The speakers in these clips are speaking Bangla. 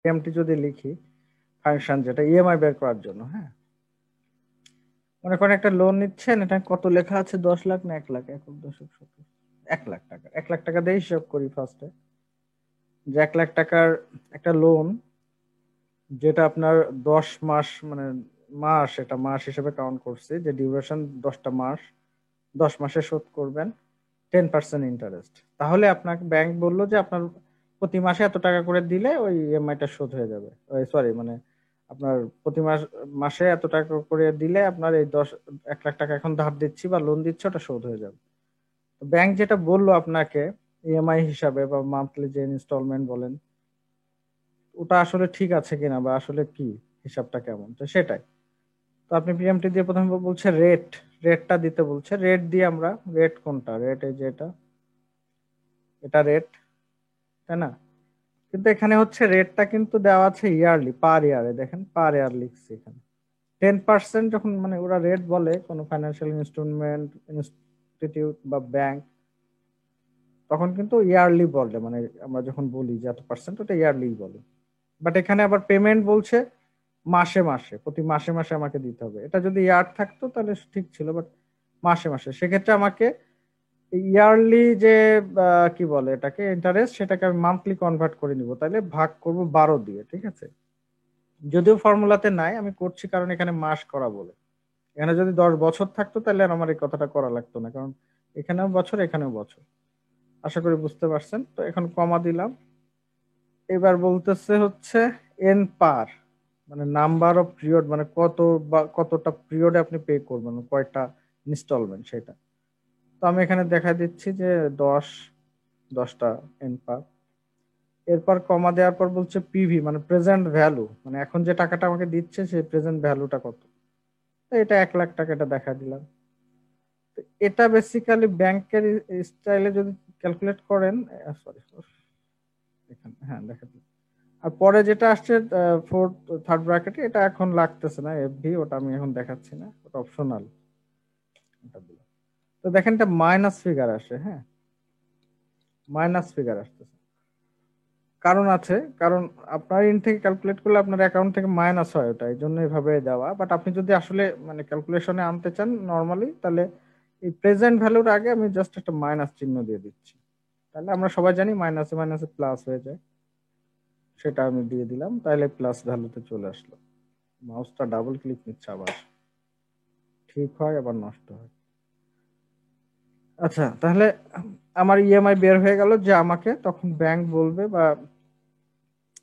এমটি যদি লিখি ফাংশন যেটা ইএমআই বের করার জন্য, হ্যাঁ, মনে করেন একটা লোন নিচ্ছেন, এটা কত লেখা আছে, 10 লাখ না 1 লাখ, 1 লাখ টাকা, 1 লাখ টাকা দিয়ে হিসাব করি ফার্স্টে, যে 1 লাখ টাকার একটা লোন, যেটা আপনার 10 মাস মানে মাস, এটা মাস হিসেবে কাউন্ট করছি, যে ডিউরেশন 10টা মাস, 10 মাসে শোধ করবেন 10% ইন্টারেস্ট। তাহলে আপনাকে ব্যাংক বললো যে আপনার প্রতি মাসে এত টাকা করে দিলে ওই ইএমআইটা শোধ হয়ে যাবে, ওই সরি মানে আপনার প্রতি মাসে এত টাকা করে দিলে আপনার এই 1 লাখ টাকা এখন ধার দিচ্ছি বা লোন দিচ্ছি, ওটা শোধ হয়ে যাবে। তো ব্যাংক যেটা বললো আপনাকে ইএমআই হিসাবে বা মান্থলি যে ইনস্টলমেন্ট বলেন, ওটা আসলে ঠিক আছে কিনা বা আসলে কি হিসাবটা কেমন, তো সেটাই। তো আপনি পিএমটি দিয়ে প্রথমে বলছে রেটটা দিতে বলছে, রেট দিয়ে আমরা, রেট কোনটা, রেট এই যে এটা রেট, তাই না? কিন্তু এখানে হচ্ছে রেটটা কিন্তু দেওয়া আছে ইয়ারলি, পার ইয়ারে, দেখেন পার ইয়ার লিখছি এখানে। 10% যখন মানে ওরা রেট বলে কোনো ফাইন্যান্সিয়াল ইনস্ট্রুমেন্ট, ইনস্টিটিউট বা ব্যাংক, তখন কিন্তু ইয়ারলি বলে, মানে আমরা যখন বলি যে এত পার্সেন্ট, ওটা ইয়ারলি বলে। বাট এখানে আবার পেমেন্ট বলছে মাসে মাসে, প্রতি মাসে মাসে আমাকে দিতে হবে। এটা যদি ইয়ার থাকতো তাহলে ঠিক ছিল, বাট মাসে মাসে, সেক্ষেত্রে আমাকে ইয়ারলি যে কি বলে এটাকে ইন্টারেস্ট, সেটাকে আমি মান্থলি কনভার্ট করে নিব, তাহলে ভাগ করব 12 দিয়ে, ঠিক আছে? যদিও ফর্মুলাতে নাই, আমি করছি কারণ এখানে মাস করা বলে। এখানে যদি 10 বছর থাকতো তাহলে আর আমার এই কথাটা করা লাগতো না, কারণ এখানেও বছর এখানেও বছর। আশা করি বুঝতে পারছেন। তো এখন কমা দিলাম। এবার বলতেছে হচ্ছে এন পার, মানে নাম্বার অফ পিরিয়ড, মানে কত বা কতটা পিরিয়ডে আপনি পে করবেন, কয়টা ইনস্টলমেন্ট সেটা। তো আমি এখানে দেখা দিচ্ছি যে 10টা এন পার। এরপর কমা দেওয়ার পর বলছে পিভি, মানে প্রেজেন্ট ভ্যালু, মানে এখন যে টাকাটা আমাকে দিচ্ছে সেই প্রেজেন্ট ভ্যালুটা কত। তো এটা 1 লাখ টাকা, এটা দেখা দিলাম। তো এটা বেসিক্যালি ব্যাংকের স্টাইলে যদি ক্যালকুলেট করেন, সরি এখানে, হ্যাঁ দেখা দিলাম। আর পরে যেটা আসছে ফোর্থ থার্ড ব্র্যাকেটে, এটা এখন লাগতেছে না এফভি, ওটা আমি এখন দেখাচ্ছি না, ওটা অপশনাল। ওটা দিলাম। তো দেখেন এটা মাইনাস ফিগার আসে, হ্যাঁ, মাইনাস ফিগার আসতেছে। কারণ আছে, কারণ আপনার ইন থেকে ক্যালকুলেট করলে আপনার অ্যাকাউন্ট থেকে মাইনাস হয়, ওটা এই জন্য এভাবে দেওয়া। বাট আপনি যদি আসলে মানে ক্যালকুলেশনে আনতে চান নর্মালি, তাহলে এই প্রেজেন্ট ভ্যালুর আগে আমি জাস্ট একটা মাইনাস চিহ্ন দিয়ে দিচ্ছি, তাহলে আমরা সবাই জানি মাইনাসে মাইনাসে প্লাস হয়ে যায়। সেটা আমি দিয়ে দিলাম, তাহলে প্লাস ভ্যালুতে চলে আসলো। মাউসটা ডাবল ক্লিক নিচ্ছে, আবার ঠিক হয় আবার নষ্ট হয়। আচ্ছা, তাহলে আমার ইএমআই বের হয়ে গেল, যে আমাকে তখন ব্যাংক বলবে বা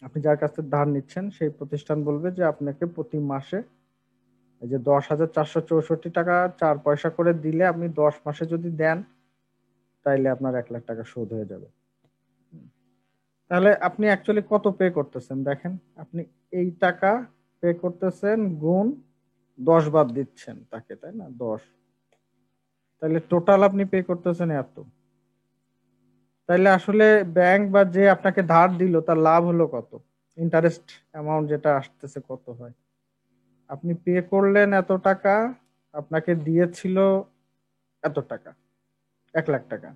আপনি যার কাছ থেকে ধার নিচ্ছেন সেই প্রতিষ্ঠান বলবে যে আপনাকে প্রতি মাসে এই যে 10,464 টাকা 4 পয়সা করে দিলে আপনি 10 মাসে যদি দেন, তাইলে আপনার 1 লাখ টাকা শোধ হয়ে যাবে। তাহলে আপনি অ্যাকচুয়ালি কত পে করতেছেন দেখেন, আপনি এই টাকা পে করতেছেন গুণ 10 বার দিচ্ছেন তাকে, তাই না, 10, তাহলে টোটাল আপনি পে করতেছেন এত। তাইলে আসলে ব্যাংক বা যে আপনাকে ধার দিল তার লাভ হলো কত, ইন্টারেস্ট অ্যামাউন্ট যেটা আসতেছে কত হয়। আপনি পে করলেন এত টাকা, আপনাকে দিয়েছিল এত টাকা, 1 লাখ টাকা,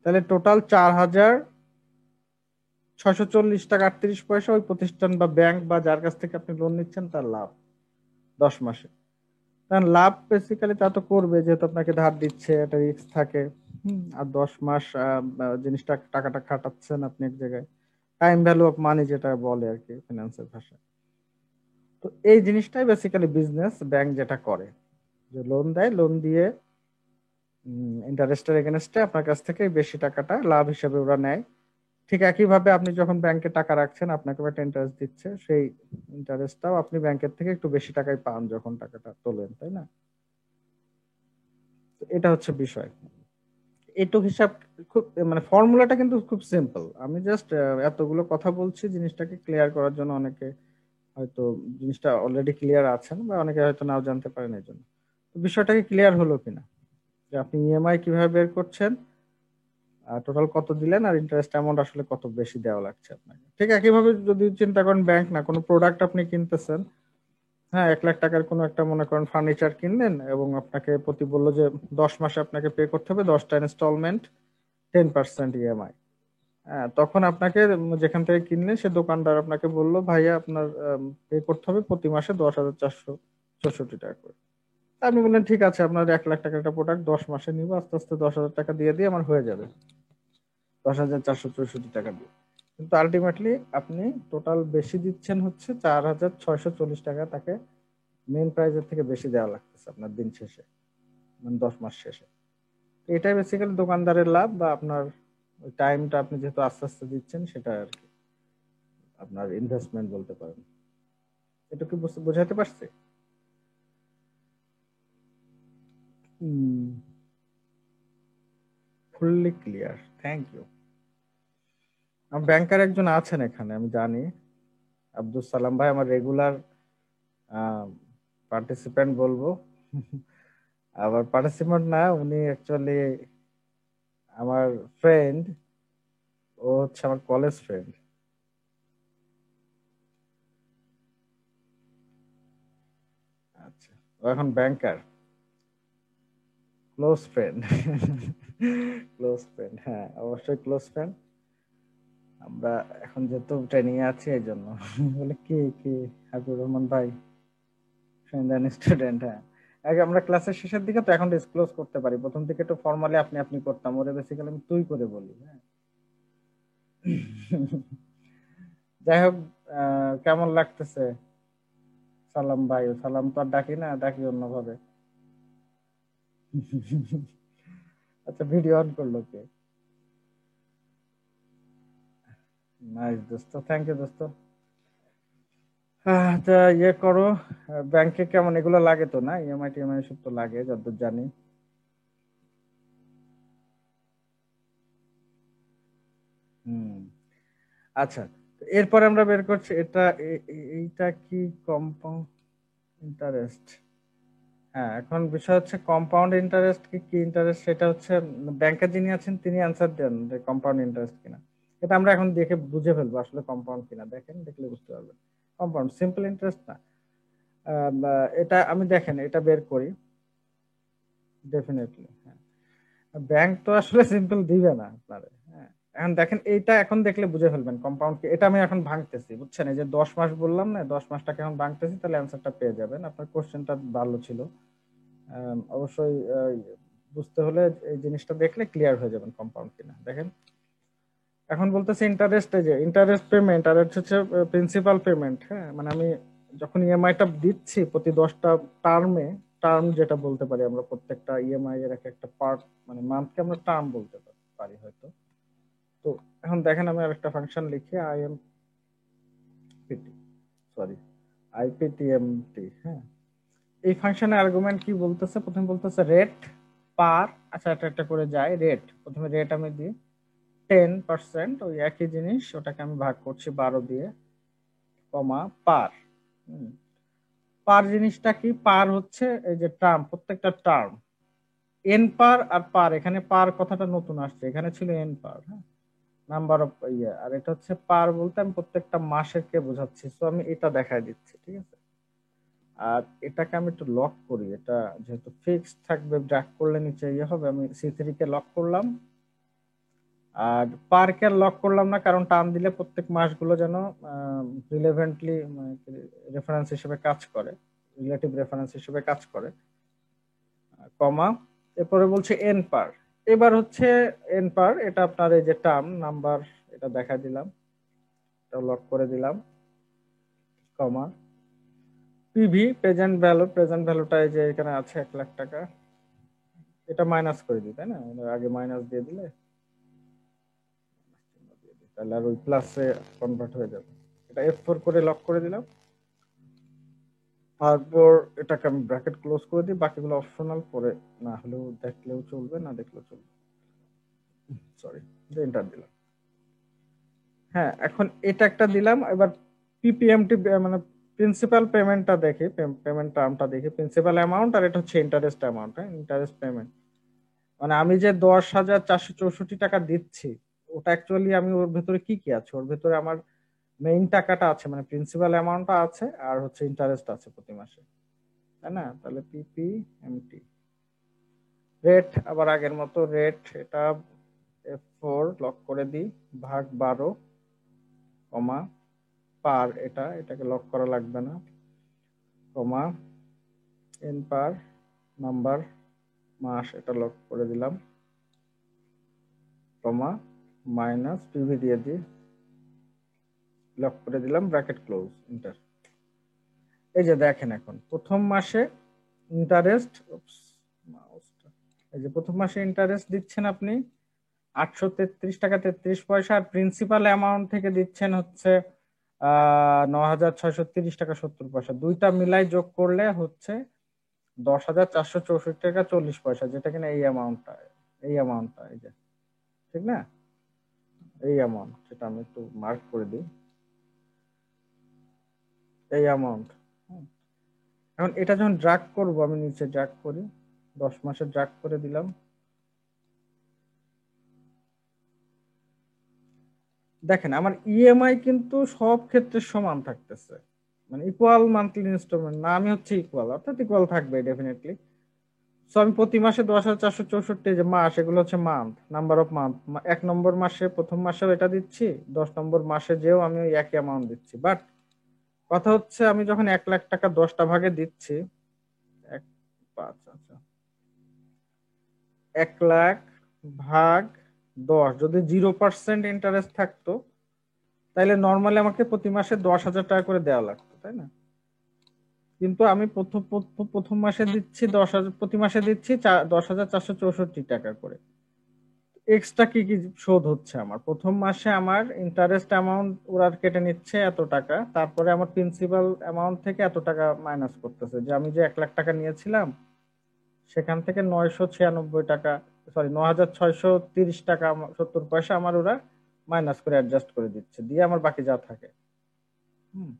তাহলে টোটাল 4,640 টাকা 38 পয়সা ওই প্রতিষ্ঠান বা ব্যাংক বা যার কাছ থেকে আপনি লোন নিচ্ছেন তার লাভ 10 মাসে। কারণ লাভ বেসিক্যালি তা তো করবে, যেহেতু আপনাকে ধার দিচ্ছে, একটা রিস্ক থাকে। আর 10 মাস জিনিসটা টাকাটা খাটাচ্ছেন আপনি এক জায়গায়, টাইম ভ্যালু অফ মানি যেটা বলে আর কি ফিনান্সের ভাষায়। তো এই জিনিসটাই বেসিক্যালি বিজনেস ব্যাংক যেটা করে, যে লোন দেয়, লোন দিয়ে ইন্টারেস্টের এগেনস্টে আপনার কাছ থেকে বেশি টাকাটা লাভ হিসেবে ওরা নেয়। ঠিক একইভাবে আপনি যখন ব্যাংকে টাকা রাখছেন, আপনাকে একটা ইন্টারেস্ট দিচ্ছে, সেই ইন্টারেস্টটাও আপনি ব্যাংকের থেকে একটু বেশি টাকায় পান যখন টাকাটা তোলেন, তাই না? তো এটা হচ্ছে বিষয়। এইটুক হিসাব, খুব মানে ফর্মুলাটা কিন্তু খুব সিম্পল। আমি জাস্ট এতগুলো কথা বলছি জিনিসটাকে ক্লিয়ার করার জন্য, অনেকে হয়তো জিনিসটা অলরেডি ক্লিয়ার আছেন বা অনেকে হয়তো নাও জানতে পারেন, এই জন্য। তো বিষয়টাকে ক্লিয়ার হলো কিনা, যে আপনি ইএমআই কিভাবে বের করছেন, টোটাল কত দিলেন, আর ইন্টারেস্ট অ্যামাউন্ট আসলে কত বেশি দেওয়া লাগছে আপনাকে। ঠিক একইভাবে যদি চিন্তা করেন, ব্যাংক না, কোনো প্রোডাক্ট আপনি কিনতেছেন, হ্যাঁ, 1 লাখ টাকার কোনো একটা মনে করেন ফার্নিচার কিনলেন, এবং আপনাকে প্রতি বললো যে 10 মাসে আপনাকে পে করতে হবে 10টা ইনস্টলমেন্ট, 10% ইএমআই। তখন আপনাকে যেখান থেকে কিনলেন সে দোকানদার আপনাকে বললো ভাইয়া আপনার পে করতে হবে প্রতি মাসে 10,464 টাকা করে। তা আপনি বললেন ঠিক আছে, আপনার 1 লাখ টাকার একটা প্রোডাক্ট 10 মাসে নিবো, আস্তে আস্তে 10,000 টাকা দিয়ে দিয়ে আমার হয়ে যাবে 10,464 টাকা দিয়ে। কিন্তু আলটিমেটলি আপনি টোটাল বেশি দিচ্ছেন হচ্ছে 4,640 টাকা, তাকে মেন প্রাইজের থেকে বেশি দেওয়া লাগতেছে আপনার দিন শেষে, মানে 10 মাস শেষে। এটাই বেসিক্যালি দোকানদারের লাভ, বা আপনার ওই টাইমটা আপনি যেহেতু আস্তে আস্তে দিচ্ছেন সেটা আর কি আপনার ইনভেস্টমেন্ট বলতে পারেন। এটা কি বোঝাতে পারছে? Fully clear, thank you. Banker একজন আছেন এখানে আমি জানি, আব্দুল সালাম ভাই, আমার রেগুলার পার্টিসিপেন্ট বলবো। আবার পার্টিসিপেন্ট না, উনি অ্যাকচুয়ালি আমার ফ্রেন্ড, ও হচ্ছে আমার কলেজ ফ্রেন্ড। আচ্ছা, ও এখন ব্যাংকার, ক্লোজ ফ্রেন্ড। ক্লোজ ফ্রেন্ড, হ্যাঁ অবশ্যই ক্লোজ ফ্রেন্ড। আমরা এখন যেহেতু ট্রেনিং এ আছি এই জন্য। বলে কি কি হাবিবুর রহমান ভাই, ফ্রেন্ড এন্ড স্টুডেন্ট, হ্যাঁ। আগে আমরা ক্লাসের শেষের দিকে তো এখন ডিসক্লোজ করতে পারি, প্রথম দিকে একটু ফর্মালি আপনি আপনি করতাম, ওরে বেসিক্যালি আমি তুই করে বলি, হ্যাঁ। যাই হোক, কেমন লাগতেছে? সালাম ভাই, সালাম তো আর ডাকি না, ডাকি অন্যভাবে। আচ্ছা, ভিডিও অন করলো কে? নাইস দোস্ত, থ্যাংক ইউ দোস্ত। তা ইয়ে করো, ব্যাংকে কেমন এগুলো লাগে তো না, ইএমআই টিএমআই সব তো লাগে যতদূর জানি। হুম। আচ্ছা, তো এরপরে আমরা বের করছি এটা এইটা কি কম্পাউন্ড ইন্টারেস্ট। হ্যাঁ, এখন বিষয় হচ্ছে কম্পাউন্ড ইন্টারেস্ট কি কি ইন্টারেস্ট, সেটা হচ্ছে ব্যাংকে যিনি আছেন তিনি অ্যান্সার দেন যে কম্পাউন্ড ইন্টারেস্ট কিনা। এটা আমরা এখন দেখে বুঝে ফেলবো আসলে কম্পাউন্ড কিনা, দেখেন দেখলে বুঝতে পারবেন। কম্পাউন্ড সিম্পল ইন্টারেস্ট না। এটা আমি দেখেন এটা বের করি, ডেফিনেটলি হ্যাঁ। ব্যাংক তো আসলে সিম্পল দিবে না আপনারে, হ্যাঁ। এখন দেখেন এইটা এখন দেখলে বুঝে ফেলবেন কম্পাউন্ড কি। এটা আমি এখন ভাঙতেছি, বুঝছেন, এই যে 10 মাস বললাম না, 10 মাসটাকে এখন ভাঙতেছি, তাহলে অ্যান্সারটা পেয়ে যাবেন। আপনার কোশ্চেনটা ভালো ছিল। অবশ্যই বুঝতে হলে এই জিনিসটা দেখলে ক্লিয়ার হয়ে যাবেন কম্পাউন্ড কিনা। দেখেন এখন বলতেছে ইন্টারেস্ট, এই যে ইন্টারেস্ট পেমেন্ট আর হচ্ছে প্রিন্সিপাল পেমেন্ট, হ্যাঁ। মানে আমি যখন ইএমআইটা দিচ্ছি প্রতি 10টা টার্মে, টার্ম যেটা বলতে পারি আমরা, প্রত্যেকটা ইএমআই এর এক একটা পার্ট, মানে মান্থকে আমরা টার্ম বলতে পারি হয়তো। তো এখন দেখেন আমি আরেকটা ফাংশন লিখি, আইএমপিটি, সরি, আইপিটিএমটি, হ্যাঁ। এই ফাংশনের আর্গুমেন্ট কি বলতেছে, প্রথমে বলতেছে রেট পার, আচ্ছা এটা একটা করে যায় রেট, প্রথমে রেট আমি দিই 10%, ওই একই জিনিস ওটাকে আমি ভাগ করছি 12 দিয়ে, কমা পার। পার জিনিসটা কি, পার হচ্ছে এই যে টার্ম, প্রত্যেকটা টার্ম, এন পার আর পার, এখানে পার কথাটা নতুন আসছে, এখানে ছিল এন পার, হ্যাঁ, নাম্বার অফ ইয়ে। আর এটা হচ্ছে পার বলতে আমি প্রত্যেকটা মাসের কে বোঝাচ্ছি, তো আমি এটা দেখাই দিচ্ছি, ঠিক আছে। আর এটাকে আমি একটু লক করি, এটা যেহেতু ফিক্সড থাকবে, ড্র্যাগ করলে নিচে ইয়ে হবে, আমি সি3 কে লক করলাম। আর পার কে লক করলাম না, কারণ টার্ম দিলে প্রত্যেক মাসগুলো যেন রিলেভেন্টলি রেফারেন্স হিসেবে কাজ করে, রিলেটিভ রেফারেন্স হিসেবে কাজ করে, কমা। এরপরে বলছে এন পার। এবার হচ্ছে এন পার, এটা আপনার এই যে টার্ম নাম্বার, এটা দেখা দিলাম, এটা লক করে দিলাম, কমা। পিভি প্রেজেন্ট ভ্যালু, প্রেজেন্ট ভ্যালুটা এই যে এখানে আছে 1 লাখ টাকা, এটা মাইনাস করে দিই তাই না, আগে মাইনাস দিয়ে দিলে তাহলে আর ওই প্লাসে কনভার্ট হয়ে যাবে। এটা F4 করে লক করে দিলাম। তারপর এটাকে আমি ব্র্যাকেট ক্লোজ করে দিই, বাকিগুলো অপশনাল, পরে না হলেও দেখলেও চলবে, না দেখলেও চলবে, সরি, এন্টার দিলাম। হ্যাঁ, এখন এটা একটা দিলাম। এবার পিপিএমটি মানে প্রিন্সিপাল পেমেন্টটা দেখি, পেমেন্ট টার্মটা দেখি, প্রিন্সিপাল অ্যামাউন্ট আর এটা হচ্ছে ইন্টারেস্ট অ্যামাউন্ট, হ্যাঁ, ইন্টারেস্ট পেমেন্ট। মানে আমি যে 10,464 টাকা দিচ্ছি, ওটা অ্যাকচুয়ালি আমি ওর ভেতরে কি কি আছে, ওর ভেতরে আমার মেইন টাকাটা আছে, মানে প্রিন্সিপাল অ্যামাউন্টটা আছে, আর হচ্ছে ইন্টারেস্ট আছে প্রতি মাসে, তাই না। তাহলে পিপিএমটি রেট আবার আগের মতো রেট, এটা F4 লক করে দিই, ভাগ 12 কমা পার, এটাকে লক করা লাগবে না, কমা এন পার নাম্বার মাস, এটা লক করে দিলাম, কমা মাইনাস পিভি দিয়ে দিই, লক করে দিলাম, ব্র্যাকেট ক্লোজ, এন্টার। এই যে দেখেন এখন প্রথম মাসে ইন্টারেস্ট, এই যে প্রথম মাসে ইন্টারেস্ট দিচ্ছেন আপনি 833 টাকা 33 পয়সা, আর প্রিন্সিপাল অ্যামাউন্ট থেকে দিচ্ছেন হচ্ছে 9630 টাকা 70 পয়সা। দুইটা মিলাই যোগ করলে হচ্ছে 10,464 টাকা 40 পয়সা, যেটা কিনা এই অ্যামাউন্টটা এই যে, ঠিক না, এই অ্যামাউন্ট, যেটা আমি একটু মার্ক করে দিই, এই অ্যামাউন্ট। এখন এটা যখন ড্রাগ করব, আমি নিচে ড্রাগ করি, 10 মাসে ড্রাগ করে দিলাম, দেখেন আমার ইএমআই কিন্তু সব ক্ষেত্রে সমান থাকতেছে, মানে ইকুয়াল মান্থলি ইনস্টলমেন্ট না, আমি হচ্ছে ইকুয়াল, অর্থাৎ ইকুয়াল থাকবে ডেফিনেটলি। সো আমি প্রতি মাসে 10,464 যে মাস, এগুলো হচ্ছে মান্থ, নাম্বার অফ মান্থ, 1 নম্বর মাসে প্রথম মাসেও এটা দিচ্ছি, 10 নম্বর মাসে যেও আমি ওই একই অ্যামাউন্ট দিচ্ছি। বাট কথা হচ্ছে আমি যখন 1 লাখ টাকা 10টা ভাগে দিচ্ছি, 1 5 আচ্ছা 1 লাখ ভাগ 10, যদি 0% ইন্টারেস্ট থাকতো তাহলে নর্মালি আমাকে প্রতি মাসে 10,000 টাকা করে দেওয়া লাগতো, তাই না? কিন্তু আমি প্রথম মাসে দিচ্ছি 10,000, প্রতি মাসে দিচ্ছি 10,464 টাকা করে। এক্সট্রা কি কি শোধ হচ্ছে আমার প্রথম মাসে, আমার ইন্টারেস্ট অ্যামাউন্ট ওরা কেটে নিচ্ছে এত টাকা, তারপরে আমার প্রিন্সিপাল অ্যামাউন্ট থেকে এত টাকা মাইনাস করতেছে, যে আমি যে 1 লাখ টাকা নিয়েছিলাম সেখান থেকে 996 টাকা, সরি 9,630 টাকা 70 পয়সা আমার ওরা মাইনাস করে অ্যাডজাস্ট করে দিচ্ছে, দিয়ে আমার বাকি যা থাকে। হুম,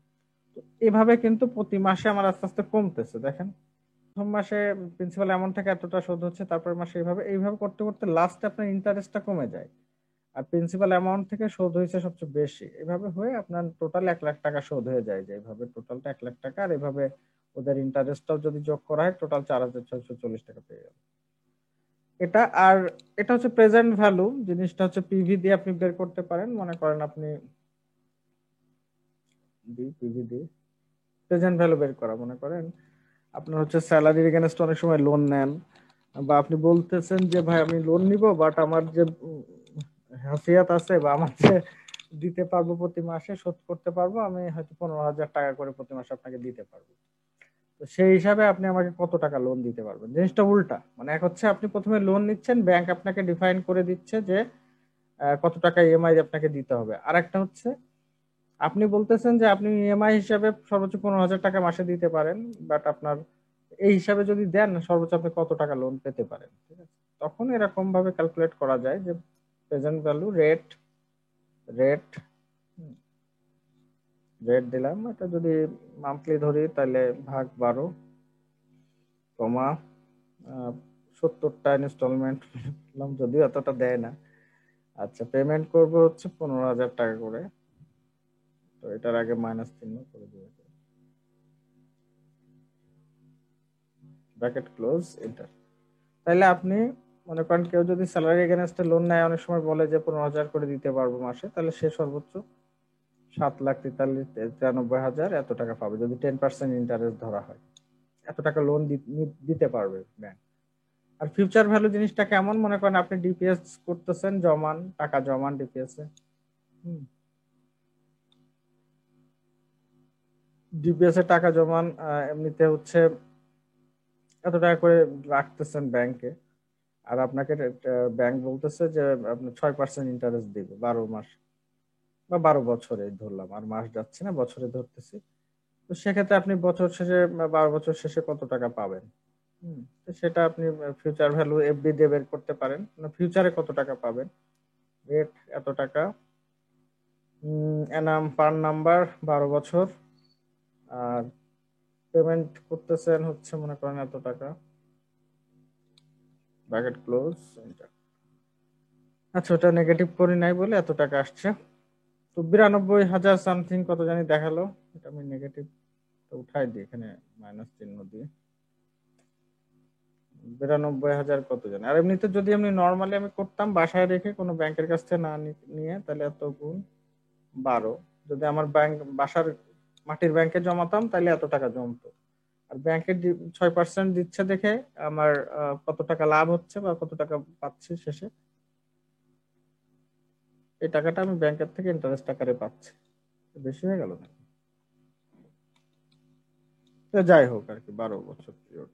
তো এভাবে কিন্তু প্রতি মাসে আমার আস্তে আস্তে কমতেছে, দেখেন প্রথম মাসে প্রিন্সিপাল অ্যামাউন্ট থেকে এতটা শোধ হচ্ছে, তারপর মাসে এইভাবে এইভাবে করতে করতে লাস্টে আপনার ইন্টারেস্টটা কমে যায়, আর প্রিন্সিপাল অ্যামাউন্ট থেকে শোধ হয়েছে সবচেয়ে বেশি, এভাবে হয়ে আপনার টোটাল 1 লাখ টাকা শোধ হয়ে যায়, যে এইভাবে টোটালটা 1 লাখ টাকা, আর এভাবে ওদের ইন্টারেস্টটাও যদি যোগ করা হয় টোটাল 4,640 টাকা পেয়ে গেল এটা। আর এটা হচ্ছে প্রেজেন্ট ভ্যালু, জিনিসটা হচ্ছে পিভি দিয়ে আপনি বের করতে পারেন, মনে করেন আপনি পিভি দিয়ে প্রেজেন্ট ভ্যালু বের করা, মনে করেন আপনার হচ্ছে স্যালারির এগেনস্ট অনেক সময় লোন নেন, বা আপনি বলতেছেন যে ভাই আমি লোন নিব, বাট আমার যে হাসিয়াত আছে, বা আমার যে দিতে পারবো প্রতি মাসে শোধ করতে পারবো, আমি হয়তো 15,000 টাকা করে প্রতি মাসে আপনাকে দিতে পারবো। তো সেই হিসাবে আপনি আমাকে কত টাকা লোন দিতে পারবেন, জিনিসটা উল্টা, মানে এক হচ্ছে আপনি প্রথমে লোন নিচ্ছেন, ব্যাংক আপনাকে ডিফাইন করে দিচ্ছে যে কত টাকা ইএমআই আপনাকে দিতে হবে, আর একটা হচ্ছে আপনি বলতেছেন যে আপনি ইএমআই হিসাবে সর্বোচ্চ 15,000 টাকা মাসে দিতে পারেন, বাট আপনার এই হিসাবে যদি দেন সর্বোচ্চ আপনি কত টাকা লোন পেতে পারেন, ঠিক আছে? তখন এরকম ভাবে ক্যালকুলেট করা যায় যে present value rate, rate rate দিলাম, এটা যদি মান্থলি ধরি তাহলে ভাগ 12 কমা 70টা ইনস্টলমেন্ট, যদিও এতটা দেয় না। আচ্ছা, পেমেন্ট করব হচ্ছে 15,000 টাকা করে, তো এটার আগে মাইনাস চিহ্ন করে দিবে, ব্র্যাকেট ক্লোজ, এন্টার। তাইলে আপনি মনে করেন কেউ যদি স্যালারি এগেনস্টে লোন নেয়, অনেক সময় বলে যে 15,000 করে দিতে পারবো মাসে, তাহলে সে সর্বোচ্চ 7,43,93,000 এত টাকা পাবে, যদি 10% ইন্টারেস্ট ধরা হয়, এত টাকা লোন দিতে পারবে ব্যাংক। আর ফিউচার ভ্যালু জিনিসটা কেমন, মনে করেন আপনি ডিপিএস করতেছেন, জমান টাকা জমান ডিপিএস এ, ডিপিএস এ টাকা জমান, এমনিতে হচ্ছে এত টাকা করে রাখতেছেন ব্যাংকে, আর আপনাকে ব্যাংক বলতেছে যে আপনি 6% ইন্টারেস্ট দিবে 12 মাস বা 12 বছরে, ধরলাম, আর মাস যাচ্ছে না, বছরে ধরতেছি। তো সেক্ষেত্রে আপনি বছর শেষে 12 বছর শেষে কত টাকা পাবেন, তো সেটা আপনি ফিউচার ভ্যালু এফডি দিয়ে বের করতে পারেন, ফিউচারে কত টাকা পাবেন, রেট এত টাকা, এনাম পার নাম্বার 12 বছর, আর পেমেন্ট করতেছেন হচ্ছে মনে করেন এত টাকা, ব্র্যাকেট ক্লোজ, আচ্ছা ওটা নেগেটিভ করি নাই বলে এত টাকা আসছে। তো 92,000 সামথিং কত জানি দেখালো, এটা আমি নেগেটিভ উঠাই দিই, এখানে মাইনাস চিহ্ন দিয়ে 92,000 কত জানে। আর এমনিতে যদি আমি নর্মালি আমি করতাম বাসায় রেখে কোনো ব্যাংকের কাছ থেকে না নিয়ে, তাহলে এত গুণ 12। যদি আমার বাসার মাটির ব্যাংকে জমাতাম তাহলে এত টাকা জমতো। আর ব্যাংকের 6% দিচ্ছে দেখে আমার কত টাকা লাভ হচ্ছে বা কত টাকা পাচ্ছি শেষে, এই টাকাটা আমি ব্যাংকের থেকে ইন্টারেস্ট আকারে পাচ্ছি। বেশি হয়ে গেল না? তো যাই হোক আর কি, 12 বছর পিরিয়ড।